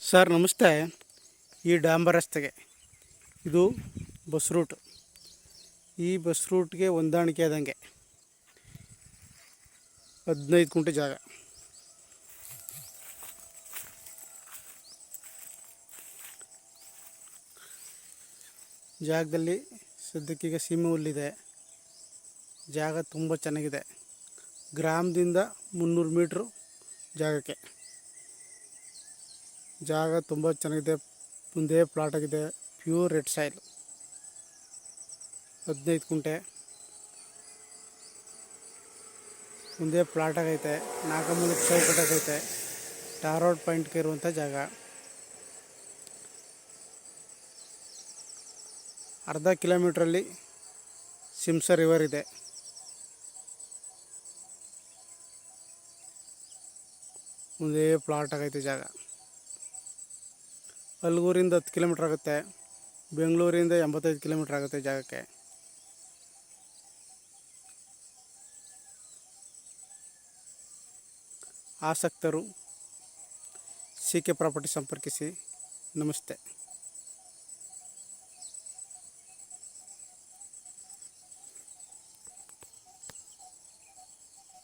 Sir ನಮಸ್ತೆ. ಈ ಡಾಂಬರ್ ರಸ್ತೆಗೆ ಇದು ಬಸ್ ರೂಟ್. ಈ ಬಸ್ ರೂಟ್ಗೆ ಹೊಂದಾಣಿಕೆ ಆದಂಗೆ 15 ಗುಂಟೆ ಜಾಗ. ಜಾಗದಲ್ಲಿ ಸದ್ಯಕ್ಕೀಗ ಸೀಮೆ ಹುಲ್ಲಿದೆ. ಜಾಗ ತುಂಬ ಚೆನ್ನಾಗಿದೆ. ಗ್ರಾಮದಿಂದ 300 ಮೀಟ್ರು ಜಾಗಕ್ಕೆ. ಜಾಗ ತುಂಬ ಚೆನ್ನಾಗಿದೆ. ಮುಂದೆ ಪ್ಲಾಟ್ ಆಗಿದೆ. Pure red soil. 15 ಗುಂಟೆ ಮುಂದೆ ಪ್ಲಾಟ್ ಆಗೈತೆ. 4 ಮೂಲಕ ಚೌಕಟ್ಟಾಗೈತೆ. ಟಾರ್ ರೋಡ್ ಪಾಯಿಂಟ್ಗೆ ಇರುವಂಥ ಜಾಗ. ಅರ್ಧ ಕಿಲೋಮೀಟ್ರಲ್ಲಿ ಸಿಮ್ಸ ರಿವರ್ ಇದೆ. ಮುಂದೆ ಪ್ಲಾಟ್ ಆಗೈತೆ ಜಾಗ. ಅಲ್ಗೂರಿಂದ 10 ಕಿಲೋಮೀಟ್ರ್ ಆಗುತ್ತೆ. ಬೆಂಗಳೂರಿಂದ 85 ಕಿಲೋಮೀಟ್ರ್ ಆಗುತ್ತೆ ಜಾಗಕ್ಕೆ. ಆಸಕ್ತರು ಸಿ ಕೆ ಪ್ರಾಪರ್ಟಿ ಸಂಪರ್ಕಿಸಿ. ನಮಸ್ತೆ.